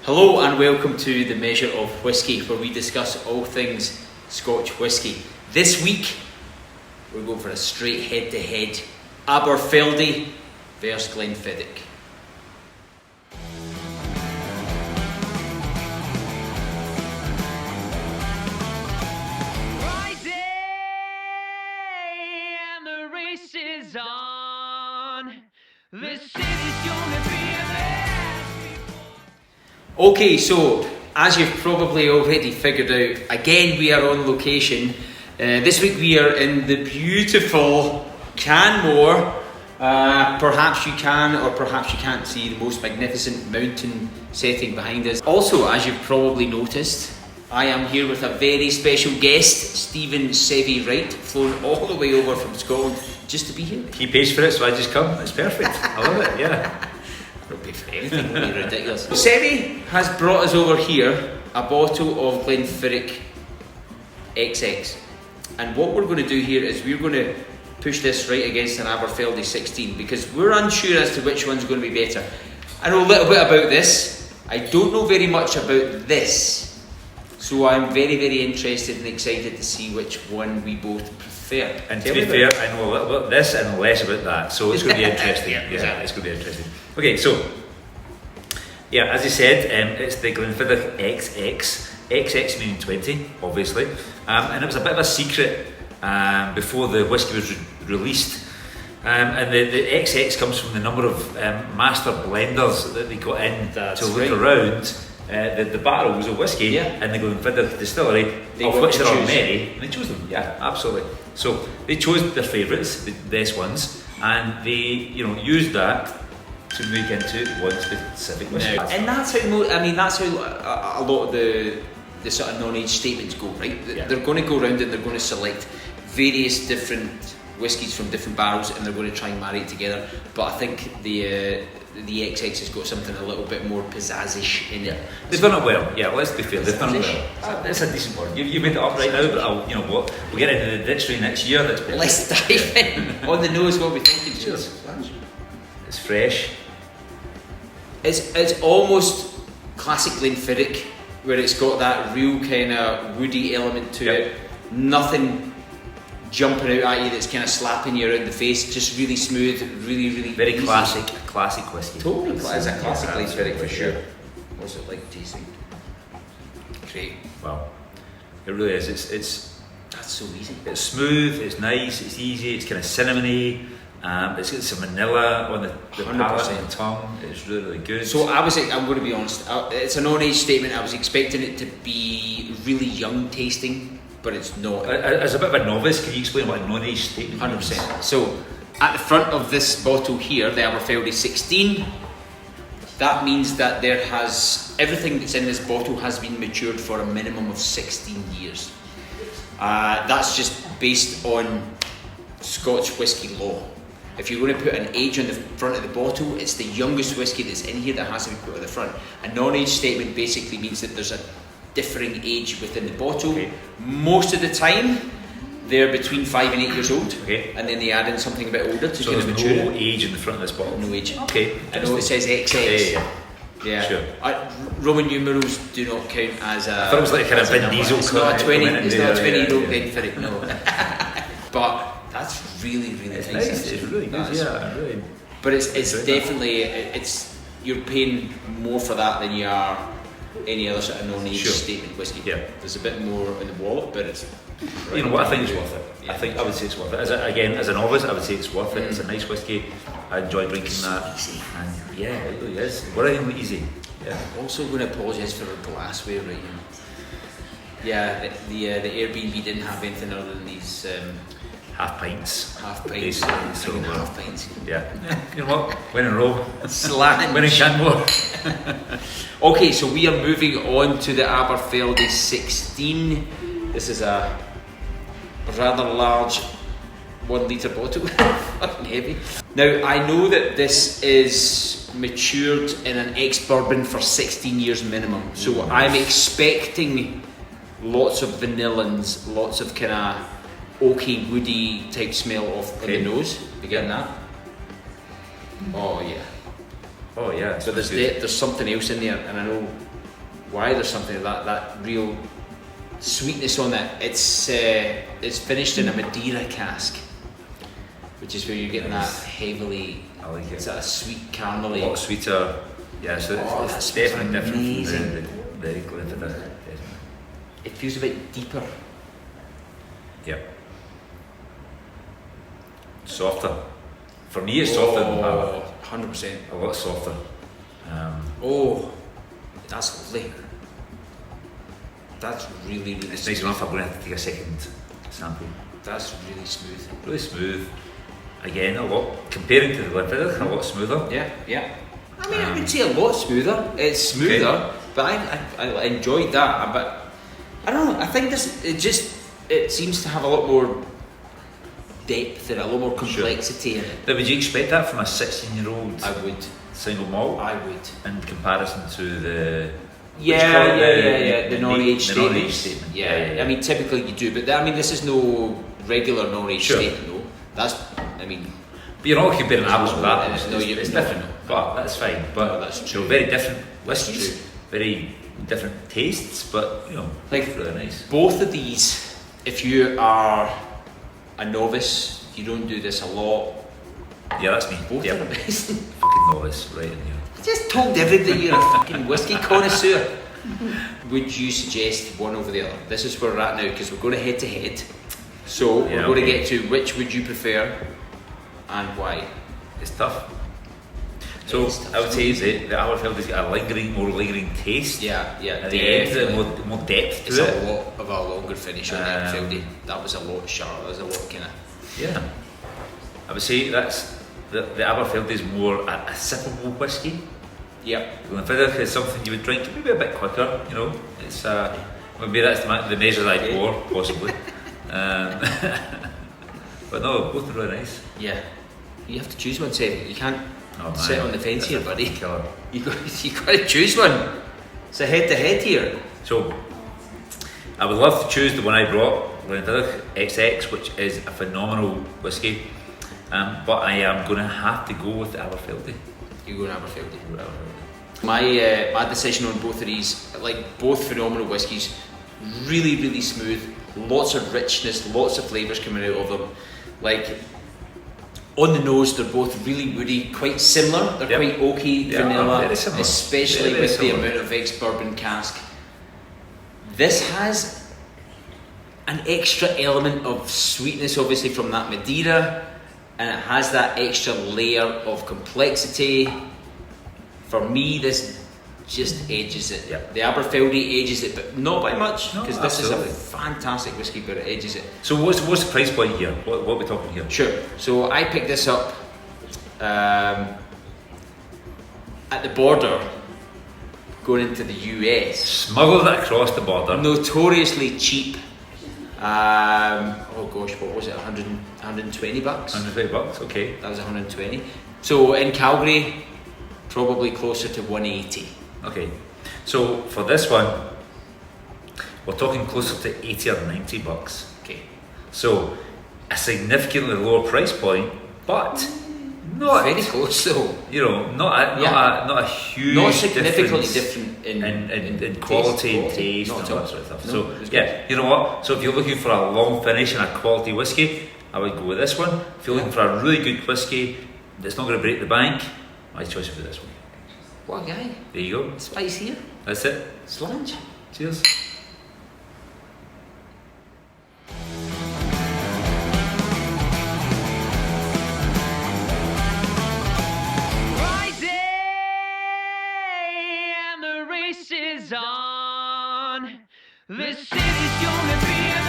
Hello and welcome to The Measure of Whisky, where we discuss all things Scotch whisky. This week, we're going for a straight head-to-head Aberfeldy versus Glenfiddich. Okay, so as you've probably already figured out, again we are on location. This week we are in the beautiful Canmore. Perhaps you can or perhaps you can't see the most magnificent mountain setting behind us. Also, as you've probably noticed, I am here with a very special guest, Stephen Sevy Wright, flown all the way over from Scotland just to be here. He pays for it, so I just come. It's perfect. I love it, yeah. I don't pay for anything, it would be ridiculous. Sevy has brought us over here a bottle of Glenfiddich XX. And what we're going to do here is we're going to push this right against an Aberfeldy 16 because we're unsure as to which one's going to be better. I know a little bit about this. I don't know very much about this. So I'm very, very interested and excited to see which one we both prefer. And to be fair, I know a little bit about this and less about that, so it's going to be interesting. Yeah, exactly. It's going to be interesting. Okay, so, yeah, as you said, it's the Glenfiddich XX. XX meaning 20, obviously. And it was a bit of a secret before the whisky was released. And the XX comes from the number of master blenders that they got in to look around the barrels of whisky in the Glenfiddich distillery, of which there are many, and they chose them. Yeah, absolutely. So they chose their favourites, the best ones, and they, used that to make into one specific whisky. And that's how that's how a lot of the sort of non-age statements go, right? Yeah. They're going to go around and they're going to select various different whiskies from different barrels, and they're going to try and marry it together. But I think the XX has got something a little bit more pizzazzish in it. They've done it well. Yeah, let's be fair. They've done it well. That's a decent word. You made it up right now, but we'll get into the dictionary next year. Let's dive in. On the nose, what we thinking? Cheers. It's fresh. It's almost classic Glenfiddich, where it's got that real kind of woody element to it. Nothing jumping out at you that's kind of slapping you around the face. Just really smooth, really, really very easy. classic whisky. Totally, it's a classic Glenfiddich for sure. What's it like tasting? Great. Wow, it really is. It's that's so easy. It's smooth. It's nice. It's easy. It's kind of cinnamony. It's got some vanilla on the palate and the tongue. It's really, really good. So I'm going to be honest. It's a non-age statement. I was expecting it to be really young tasting, but it's not. As a bit of a novice, can you explain what a non-age statement 100%. So at the front of this bottle here, the Aberfeldy 16, that means that there has everything that's in this bottle has been matured for a minimum of 16 years. That's just based on Scotch whisky law. If you're going to put an age on the front of the bottle, it's the youngest whisky that's in here that has to be put on the front. A non-age statement basically means that there's a differing age within the bottle. Okay. Most of the time, they're between 5 and 8 years old, and then they add in something a bit older to kind of mature. So there's no age in the front of this bottle? No age. Okay. I know it says XX. Yeah. Sure. Roman numerals do not count as a... I thought it was like a kind of Vin Diesel. It's not a 20-year-old Glenfiddich, no. But that's really, really nice. It's really good, really. But it's definitely, you're paying more for that than you are any other sort of non-age statement whisky. Yeah. There's a bit more in the wallet, but it's... You know what, I think it's worth it. Yeah. I would say it's worth it. As a novice, I would say it's worth it. It's a nice whisky. I enjoy drinking that. Easy. And yeah, it really is. Worryingly easy. Yeah. I'm also going to apologise for our glassware right now. Yeah, the Airbnb didn't have anything other than these... half pints. Half pints. Yeah. You know what? Win in a row. Slack. Win in Canmore. Okay, so we are moving on to the Aberfeldy 16. This is a rather large 1 litre bottle. Fucking heavy. Now, I know that this is matured in an ex-bourbon for 16 years minimum. So I'm expecting lots of vanillins, lots of kind of oaky, woody type smell off the nose. You getting that? Oh yeah. Oh yeah. So there's something else in there, and I know why there's something of that real sweetness on it. It's finished in a Madeira cask, which is where you're getting that heavily. I like it. It's that sweet A caramelly. lot sweeter. Yeah, so it's definitely different amazing. from the Glenfiddich. Definitely. It feels a bit deeper. Yep. Softer. For me, it's softer than Bala. 100%. A lot softer. Oh, that's lovely. That's really, really It's smooth. nice enough. I'm going to have to take a second sample. That's really smooth. Really smooth. Again, a lot, comparing to the Glenfiddich, a lot smoother. Yeah. I mean, I would say a lot smoother. It's smoother, Okay. but I enjoyed that. But I don't know. I think it seems to have a lot more depth and a lot more complexity in it. Now, would you expect that from a 16-year-old I would. single malt I would. in comparison to the Yeah. The non-age the statement. non-age statement. Yeah. I mean, typically you do, but this is no regular non-age Sure. statement, though. That's, I mean, But you're not comparing apples with apples. No, It's no, different, no. but that's fine. But No, that's true. very different That's whiskies, true. very different tastes, but Like, really nice. both of these, if you are a novice, you don't do this a lot. Yeah, that's me. Both Yep. are amazing. Fucking novice, right in here. I just told everybody you're a fucking whiskey connoisseur. Would you suggest one over the other? This is where we're at now because we're going head to head. So Yeah, we're going to okay. get to which would you prefer and why. It's tough. So It's tough. I would say the Aberfeldy's got a more lingering taste. Yeah, At the end, definitely. more depth to It's it. a lot of a longer finish on the Aberfeldy. That was a lot sharper. That was a lot kind of. Yeah. I would say that's the Aberfeldy is more a sippable whiskey. Yep. Glenfiddich is something you would drink maybe a bit quicker. It's maybe that's the measure I wore possibly. But no, both are really nice. Yeah. You have to choose one, Seb. You can't Oh, sit man. on the fence That's here, a buddy. killer. You got to choose one. It's a head to head here. So I would love to choose the one I brought, Glenfiddich XX, which is a phenomenal whiskey. But I am going to have to go with the Aberfeldy. You go to Aberfeldy. My decision on both of these, like both phenomenal whiskies, really, really smooth, lots of richness, lots of flavours coming out of them. Like on the nose, they're both really woody, quite similar. They're Yep. quite oaky, Yeah, vanilla, very similar. especially Very with similar. the amount of ex-bourbon cask. This has an extra element of sweetness, obviously from that Madeira, and it has that extra layer of complexity. For me, this just edges it. Yep. The Aberfeldy edges it, but not by much, No, because this is a absolutely. fantastic whiskey, but it edges it. So what's the price point here? What are we talking here? Sure. So I picked this up at the border, going into the US. Smuggled it across the border. Notoriously cheap. Oh gosh, what was it? 120 bucks. $120, okay. That was 120. So in Calgary, probably closer to 180. Okay. So for this one, we're talking closer to 80 or 90 bucks. Okay. So a significantly lower price point, but not Very close though. not a huge Not significantly difference different in quality and taste Not and at all all. that sort of stuff. No, So it's yeah, you know what? So if you're looking for a long finish and a quality whiskey, I would go with this one. If you're looking for a really good whiskey that's not going to break the bank, my choice would be this one. What a guy. There you go. Spice here. That's it. Slange. Cheers. Friday and the race is on. The city's gonna be a